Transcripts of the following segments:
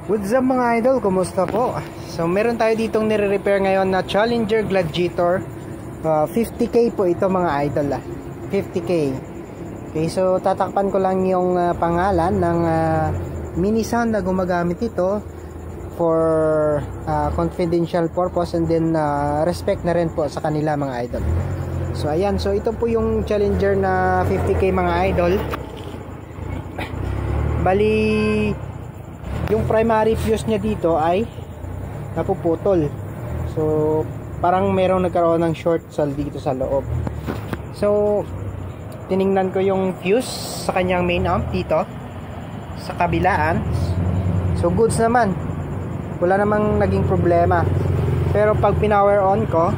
What's up mga idol? Kumusta po? So meron tayo ditong nire-repair ngayon na Challenger Gladiator. 50k po ito mga idol 50k. Okay, so tatakpan ko lang yung pangalan ng Minisound na gumagamit ito for confidential purpose, and then respect na rin po sa kanila mga idol. So ayan, so ito po yung Challenger na 50k mga idol. Bali yung primary fuse niya dito ay napuputol. So parang merong nagkaroon ng short dito sa loob. So tiningnan ko yung fuse sa kanyang main amp dito sa kabilaan. So goods naman, wala namang naging problema. Pero pag pinower on ko,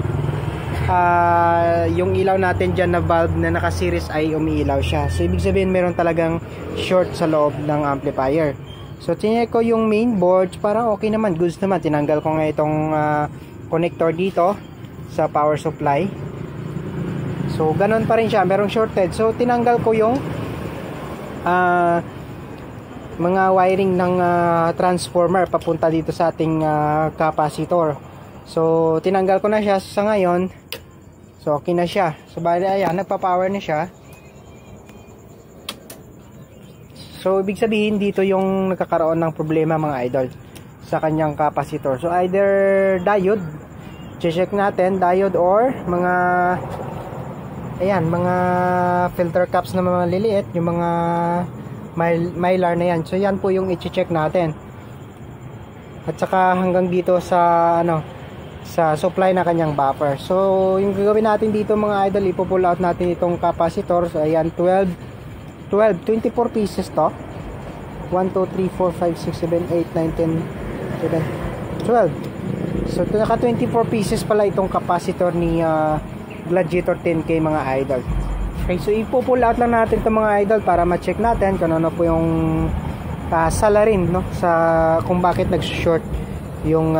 yung ilaw natin dyan na valve na naka-series ay umiilaw siya. So ibig sabihin meron talagang short sa loob ng amplifier. So tinecheck ko yung main board, parang okay naman, goods naman. Tinanggal ko nga itong connector dito sa power supply. So ganon pa rin siya, merong shorted. So tinanggal ko yung mga wiring ng transformer papunta dito sa ating capacitor. So tinanggal ko na siya sa ngayon. So okay na siya. So bali ayan, nagpa-power na siya. So ibig sabihin dito yung nagkakaroon ng problema mga idol sa kanyang capacitor. So either diode, check natin diode, or mga ayan, mga filter caps na mga liliit, yung mga mylar na yan. So yan po yung i-check natin. At saka hanggang dito sa sa supply na kanyang buffer. So yung gagawin natin dito mga idol, ipo-pull out natin itong capacitor. So ayan, 24 pieces to. 1, 2, 3, 4, 5, 6, 7, 8, 9, 10, 11, 12. So naka 24 pieces pala itong capacitor ni Gladiator 10K mga idol. Okay, so ipo-pull out lang natin itong mga idol para ma-check natin kung ano po yung salarin, no, sa kung bakit nag-short yung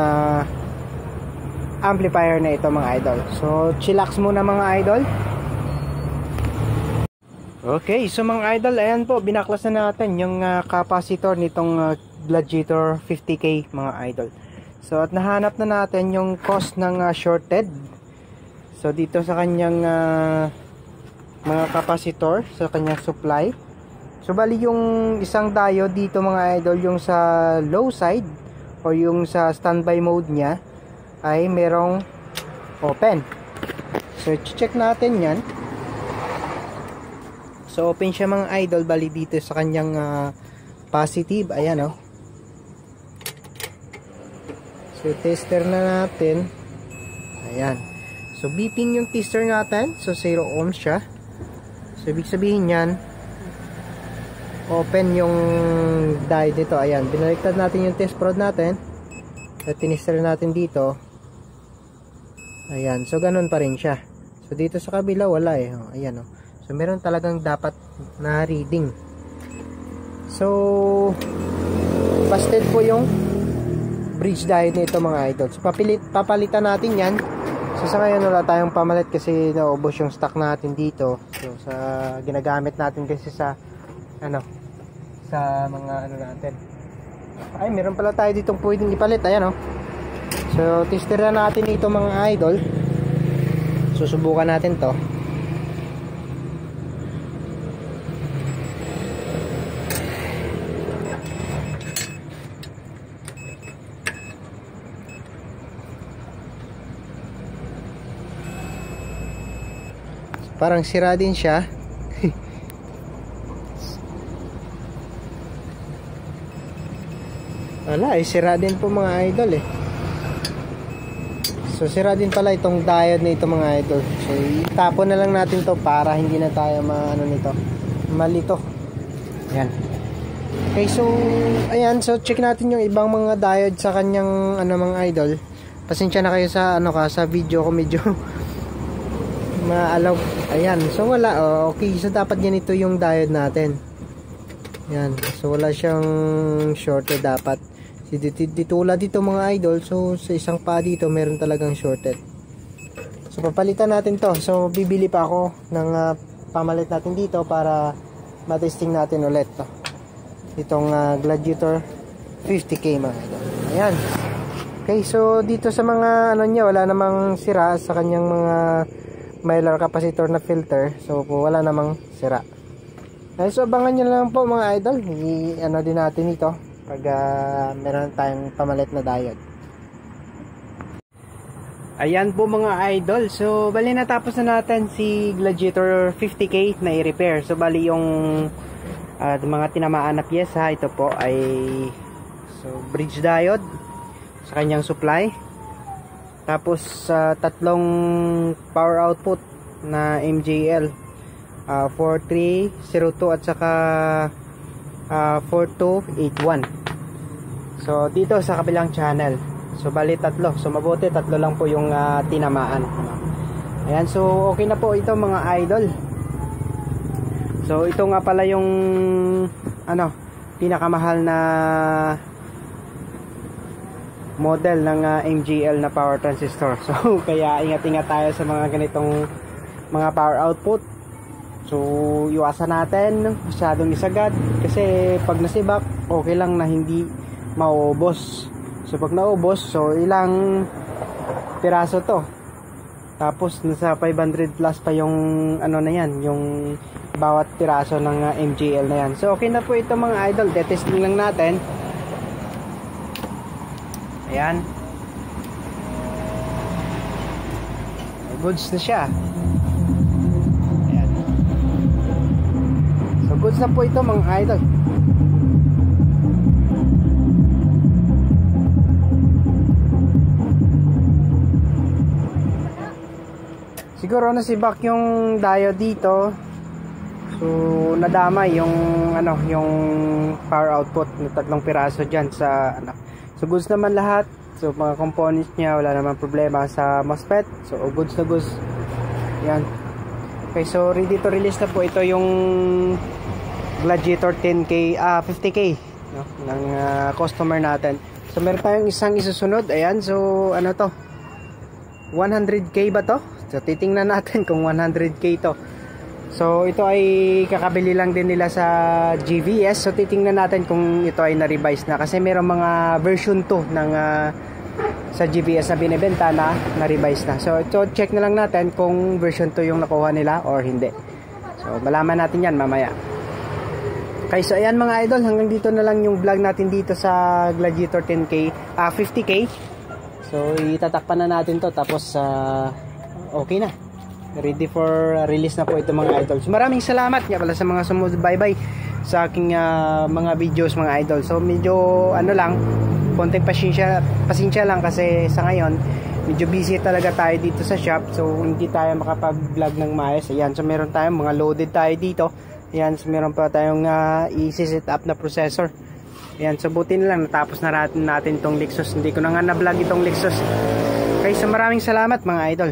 amplifier na ito mga idol. So chillax muna mga idol. Okay, so mga idol, ayan po, binaklas na natin yung capacitor nitong Gladiator 50k mga idol. So at nahanap na natin yung cause ng shorted. So dito sa kanyang mga capacitor, sa kanyang supply. So bali yung isang diode dito mga idol, yung sa low side o yung sa standby mode niya ay merong open. So check natin yan. So open siya mga idol, bali dito sa kanyang positive, ayan oh. So tester na natin. Ayan. So beeping yung tester natin. So 0 ohms siya. So ibig sabihin yan, open yung diode nito. Ayan, binaliktad natin yung test prod natin. At tinister natin dito. Ayan, so ganun pa rin siya. So dito sa kabila wala eh. Oh, ayan oh. So meron talagang dapat na reading. So busted po yung bridge diode nito mga idol. So papalitan natin yan. So sa ngayon wala tayong pamalit kasi naubos yung stock natin dito. So sa ginagamit natin kasi sa sa mga natin. Ay, meron pala tayo ditong pwedeng ipalit. Ayan oh. So tester na natin ito mga idol. Susubukan natin to. Parang sira din siya. Wala, sira din po mga idol eh. So sira din pala itong diode na ito mga idol. So itapon na lang natin to para hindi na tayo nito, malito. Ayan. Okay, so ayan, so check natin yung ibang mga diode sa kanyang mga idol. Pasensya na kayo sa sa video ko medyo maalaw. Ayan, so wala. Okay, so dapat ganito yung diode natin. Ayan, so wala siyang shorted dapat. Ditulad dito mga idol. So sa isang pa dito meron talagang shorted. So papalitan natin to. So bibili pa ako ng pamalit natin dito para matesting natin ulit to. Itong Gladiator 50k mga idol. Ayan. Okay, so dito sa mga ano niya, wala namang sira sa kanyang mga Mylar capacitor na filter. So wala namang sira. Ay, so abangan nyo lang po mga idol. Ano din natin ito pag meron tayong pamalit na diode. Ayan po mga idol. So bali natapos na natin si Gladiator 50k na i-repair. So bali yung mga tinamaan na piyesa, ito po ay bridge diode sa kanyang supply. Tapos tatlong power output na MJL 4302 at saka 4281. So dito sa kabilang channel. So bali tatlo. So mabuti tatlo lang po yung tinamaan. Ayan, so okay na po ito mga idol. So ito nga pala yung pinakamahal na model ng MGL na power transistor. So kaya ingat-ingat tayo sa mga ganitong mga power output. So iwasan natin masyadong isagad kasi pag nasibak okay lang na hindi maubos. So pag naubos, so ilang piraso to. Tapos nasa 500 plus pa yung ano na yan, yung bawat piraso ng MGL na yan. So okay na po ito mga idol. Testing lang natin. Ayan. Goods na siya. Ayan. So goods na po ito mga idol. Siguro nasibak yung diode dito. So nadamay yung yung power output ng tatlong piraso diyan sa So goods naman lahat. So mga components niya wala naman problema sa MOSFET. So goods na goods. Yan. Okay, so ready to release na po ito yung Gladiator 10k 50k no, ng customer natin. So meron tayong isang isusunod. Ayan, so ano to? 100k ba to? So titingnan natin kung 100k to. So ito ay kakabili lang din nila sa GVS. So titingnan natin kung ito ay na-revise na kasi mayroong mga version 2 ng sa GVS na binebenta na na-revise na. So ito check na lang natin kung version 2 yung nakuha nila or hindi. So malaman natin yan mamaya. Okay, so ayan mga idol, hanggang dito na lang yung vlog natin dito sa Gladiator 10k 50k. So itatakpan na natin to tapos okay na. Ready for release na po ito mga idol. So maraming salamat nga pala sa mga sumusubaybay sa aking mga videos mga idol. So medyo lang, konting pasensya lang kasi sa ngayon medyo busy talaga tayo dito sa shop. So hindi tayo makapag-vlog ng maayos. Ayan, so meron tayong mga loaded tayo dito. Ayan, so meron pa tayong i-set up na processor. Ayan, so buti na lang natapos na natin itong Lexus. Hindi ko na nga na-vlog itong Lexus. Okay, so maraming salamat mga idol.